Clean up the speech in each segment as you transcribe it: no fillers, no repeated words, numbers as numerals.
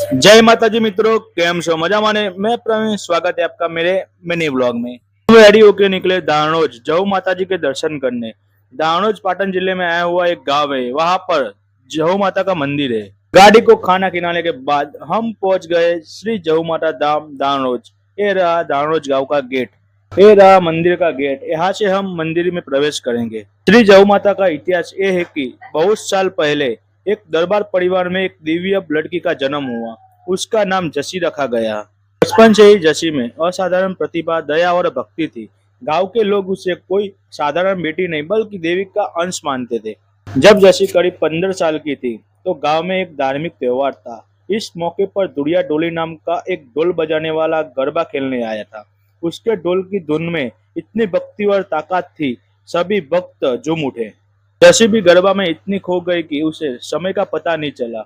जय माता जी मित्रों, केम छो मजा माने। मैं प्रवीण, स्वागत है आपका मेरे मिनी ब्लॉग में। हम रेडी होके निकले दाणोज जहू माता जी के दर्शन करने। दाणोज पाटन जिले में आया हुआ एक गांव है, वहां पर जहू माता का मंदिर है। गाड़ी को खाना खिलाने के बाद हम पहुंच गए श्री जहू माता धाम दाणोज। ये रहा दाणोज गांव का गेट, ये रहा मंदिर का गेट। यहाँ से हम मंदिर में प्रवेश करेंगे। श्री जहू माता का इतिहास ये है कि बहुत साल पहले एक दरबार परिवार में एक दिव्य लड़की का जन्म हुआ। उसका नाम जसी रखा गया। बचपन से ही जसी में असाधारण प्रतिभा, दया और भक्ति थी। गांव के लोग उसे कोई साधारण बेटी नहीं बल्कि देवी का अंश मानते थे। जब जसी करीब 15 साल की थी तो गांव में एक धार्मिक त्योहार था। इस मौके पर दुड़िया डोली नाम का एक ढोल बजाने वाला गरबा खेलने आया था। उसके ढोल की धुन में इतनी भक्ति और ताकत थी, सभी भक्त झूम उठे। जसी भी गरबा में इतनी खो गई कि उसे समय का पता नहीं चला।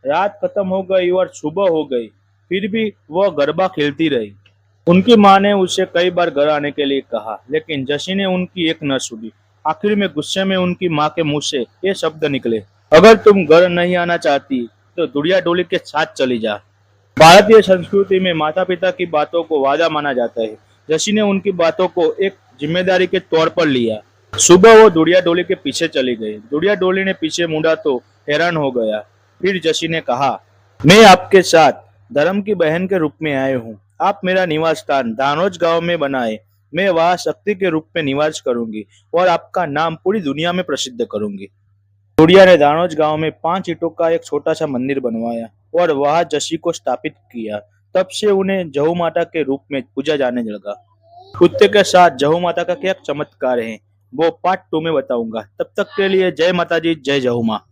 रात खत्म हो गई और सुबह हो गई, फिर भी वह गरबा खेलती रही। उनकी माँ ने उसे कई बार घर आने के लिए कहा, लेकिन जसी ने उनकी एक न सुनी। आखिर में गुस्से में उनकी माँ के मुंह से ये शब्द निकले, अगर तुम घर नहीं आना चाहती तो दुड़िया डोली के साथ चली जा। भारतीय संस्कृति में माता पिता की बातों को वादा माना जाता है। जसी ने उनकी बातों को एक जिम्मेदारी के तौर पर लिया। सुबह वो दुड़िया डोली के पीछे चली गई। दुड़िया डोली ने पीछे मुड़ा तो हैरान हो गया। फिर जसी ने कहा, मैं आपके साथ धर्म की बहन के रूप में आए हूँ। आप मेरा निवास स्थान दानोज गांव में बनाए। मैं वहां शक्ति के रूप में निवास करूंगी और आपका नाम पूरी दुनिया में प्रसिद्ध करूंगी। दुड़िया ने दानोज गांव में 5 ईंटों का एक छोटा सा मंदिर बनवाया और वहां जसी को स्थापित किया। तब से उन्हें जहू माता के रूप में पूजा जाने लगा। कुत्ते के साथ जहू माता का क्या चमत्कार है वो पार्ट 2 में बताऊंगा। तब तक के लिए जय माता जी, जय जहू माँ।